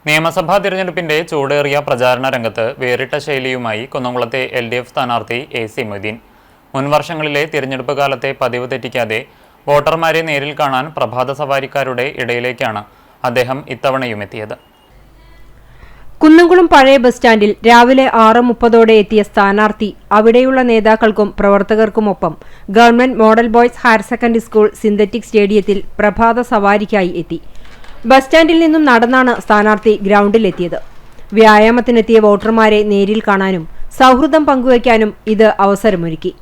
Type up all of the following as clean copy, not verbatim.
നിയമസഭാ തിരഞ്ഞെടുപ്പിന്റെ ചൂടേറിയ പ്രചാരണ രംഗത്ത് വേറിട്ട ശൈലിയുമായി കുന്നംകുളത്തെ LDF സ്ഥാനാർത്ഥി AC മൊയ്തീൻ. മുൻവർഷങ്ങളിലെ തിരഞ്ഞെടുപ്പ് കാലത്തെ പതിവ് തെറ്റിക്കാതെ വോട്ടർമാരെ നേരിൽ കാണാൻ പ്രഭാത സവാരിക്കാരുടെ ഇടയിലേക്കാണ് അദ്ദേഹം ഇത്തവണയും എത്തിയത്. കുന്നംകുളം പഴയ ബസ് സ്റ്റാൻഡിൽ രാവിലെ 6:30 എത്തിയ സ്ഥാനാർത്ഥി അവിടെയുള്ള നേതാക്കൾക്കും പ്രവർത്തകർക്കുമൊപ്പം government model boys higher secondary school synthetic സ്റ്റേഡിയത്തിൽ പ്രഭാത സവാരിക്കായി എത്തി. ബസ് സ്റ്റാൻഡിൽ നിന്നും നടന്നാണ് സ്ഥാനാർത്ഥി ഗ്രൗണ്ടിലെത്തിയത്. വ്യായാമത്തിനെത്തിയ വോട്ടർമാരെ നേരിൽ കാണാനും സൗഹൃദം പങ്കുവയ്ക്കാനും ഇത് അവസരമൊരുക്കി.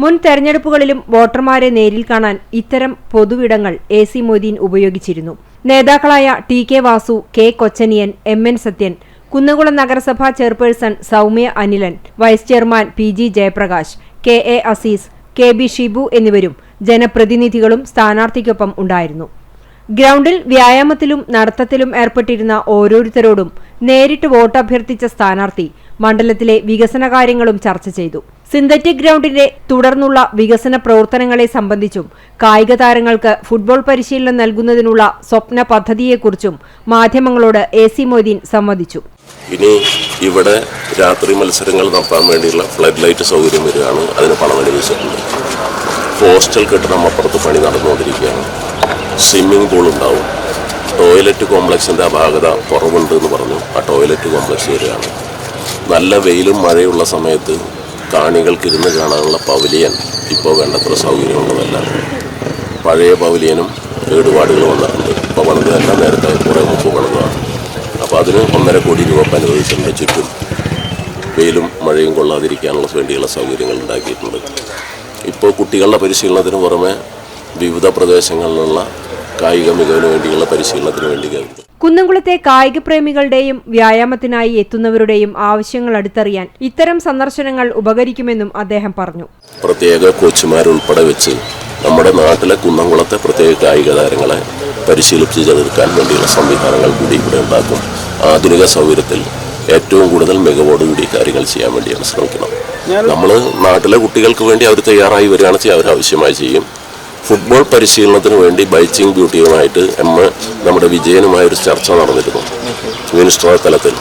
മുൻ തെരഞ്ഞെടുപ്പുകളിലും വോട്ടർമാരെ നേരിൽ കാണാൻ ഇത്തരം പൊതുവിടങ്ങൾ AC മൊയ്തീൻ ഉപയോഗിച്ചിരുന്നു. നേതാക്കളായ TK Vasu, K Kochaniyan, MN Sathyan, Kunnamkulam നഗരസഭാ chairperson Soumya Anilan, vice chairman PG Jayaprakash, KA Azeez, KB Shibu എന്നിവരും ജനപ്രതിനിധികളും സ്ഥാനാർത്ഥിക്കൊപ്പം ഉണ്ടായിരുന്നു. ഗ്രൗണ്ടിൽ വ്യായാമത്തിലും നടത്തത്തിലും ഏർപ്പെട്ടിരുന്ന ഓരോരുത്തരോടും നേരിട്ട് വോട്ടഭ്യർത്ഥിച്ച സ്ഥാനാർത്ഥി മണ്ഡലത്തിലെ വികസന കാര്യങ്ങളും ചർച്ച ചെയ്തു. സിന്തറ്റിക് ഗ്രൗണ്ടിന്റെ തുടർന്നുള്ള വികസന പ്രവർത്തനങ്ങളെ സംബന്ധിച്ചും കായിക താരങ്ങൾക്ക് ഫുട്ബോൾ പരിശീലനം നൽകുന്നതിനുള്ള സ്വപ്ന പദ്ധതിയെക്കുറിച്ചും മാധ്യമങ്ങളോട് AC മൊയ്തീൻ സംവദിച്ചു. ഇനി ഇവിടെ രാത്രി മത്സരങ്ങൾ നടത്താൻ വേണ്ടിയുള്ള ഫ്ലഡ് ലൈറ്റ് സൗകര്യം വരികയാണ്. അതിന് പണം അനുവദിച്ചിട്ടുണ്ട്. ഹോസ്റ്റൽ കെട്ടിടം അപ്പുറത്ത് പണി നടന്നുകൊണ്ടിരിക്കുകയാണ്. സ്വിമ്മിംഗ് പൂൾ ഉണ്ടാവും. ടോയ്ലറ്റ് കോംപ്ലക്സിൻ്റെ അപാകത കുറവുണ്ട് എന്ന് പറഞ്ഞു. ആ ടോയ്ലറ്റ് കോംപ്ലക്സ് വരികയാണ്. നല്ല വെയിലും മഴയുള്ള സമയത്ത് കാണികൾക്ക് ഇരുന്ന് കാണാനുള്ള പവലിയൻ ഇപ്പോൾ വേണ്ടത്ര സൗകര്യമുള്ളതല്ല. പഴയ പവലിയനും കേടുപാടുകൾ വന്നിട്ടുണ്ട്. ഇപ്പോൾ പണിതല്ല, നേരത്തെ കുറേ മുമ്പ് പണിതാണ്. അപ്പോൾ അതിന് 1.5 കോടി രൂപ അനുവദിച്ചിട്ടുണ്ട്. ചുറ്റും വെയിലും മഴയും കൊള്ളാതിരിക്കാനുള്ള വേണ്ടിയുള്ള സൗകര്യങ്ങൾ ഉണ്ടാക്കിയിട്ടുണ്ട്. ഇപ്പോൾ കുട്ടികളുടെ പരിശീലനത്തിന് പുറമെ വിവിധ പ്രദേശങ്ങളിലുള്ള കായിക മികവിന് വേണ്ടിയുള്ള പരിശീലനത്തിന് വേണ്ടി കുന്നംകുളത്തെ കായിക പ്രേമികളുടെയും വ്യായാമത്തിനായി എത്തുന്നവരുടെയും ആവശ്യങ്ങൾ അടുത്തറിയാൻ ഇത്തരം സന്ദർശനങ്ങൾ ഉപകരിക്കുമെന്നും അദ്ദേഹം പറഞ്ഞു. പ്രത്യേക കോച്ചുമാരുൾപ്പെടെ വെച്ച് നമ്മുടെ നാട്ടിലെ കുന്നംകുളത്തെ പ്രത്യേക കായിക താരങ്ങളെ പരിശീലിപ്പിച്ചെടുക്കാൻ വേണ്ടിയുള്ള സംവിധാനങ്ങൾ കൂടി ഇവിടെ ഉണ്ടാക്കും. ആധുനിക സൗകര്യത്തിൽ ഏറ്റവും കൂടുതൽ മികവോടുകൂടി കാര്യങ്ങൾ ചെയ്യാൻ വേണ്ടിയാണ് ശ്രമിക്കണം. നമ്മൾ നാട്ടിലെ കുട്ടികൾക്ക് വേണ്ടി അവർ തയ്യാറായി വരികയാണെന്ന് വെച്ചാൽ അവരാവശ്യമായി ചെയ്യും. ഫുട്ബോൾ പരിശീലനത്തിന് വേണ്ടി ബൈച്ചിങ് ബ്യൂട്ടിയുമായിട്ട് നമ്മുടെ വിജയനുമായൊരു ചർച്ച നടന്നിരുന്നു മിനിസ്റ്റർ തലത്തിൽ.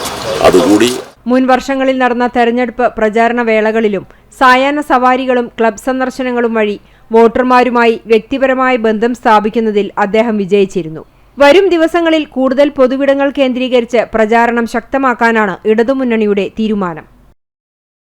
അതുകൂടി മുൻ വർഷങ്ങളിൽ നടന്ന തെരഞ്ഞെടുപ്പ് പ്രചാരണ വേളകളിലും സായാഹ്ന സവാരികളും ക്ലബ് സന്ദർശനങ്ങളും വഴി വോട്ടർമാരുമായി വ്യക്തിപരമായ ബന്ധം സ്ഥാപിക്കുന്നതിൽ അദ്ദേഹം വിജയിച്ചിരുന്നു. വരും ദിവസങ്ങളിൽ കൂടുതൽ പൊതുവിടങ്ങൾ കേന്ദ്രീകരിച്ച് പ്രചാരണം ശക്തമാക്കാനാണ് ഇടതുമുന്നണിയുടെ തീരുമാനം.